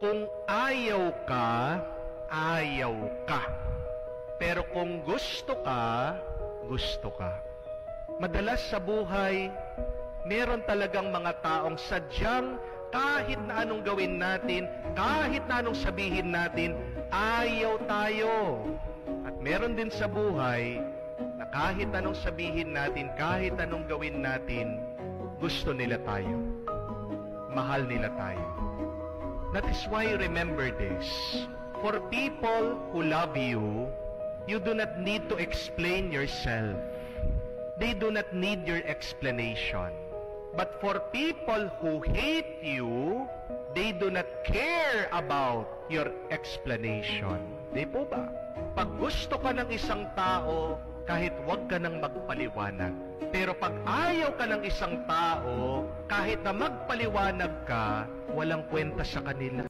Kung ayaw ka, ayaw ka. Pero kung gusto ka, gusto ka. Madalas sa buhay, meron talagang mga taong sadyang kahit na anong gawin natin, kahit na anong sabihin natin, ayaw tayo. At meron din sa buhay na kahit anong sabihin natin, kahit anong gawin natin, gusto nila tayo. Mahal nila tayo. That is why remember this. For people who love you, you do not need to explain yourself. They do not need your explanation. But for people who hate you, they do not care about your explanation. Di po ba? Pag gusto ka ng isang tao, kahit wag ka nang magpaliwanag. Pero pag ayaw ka ng isang tao, kahit na magpaliwanag ka, walang kwenta sa kanila.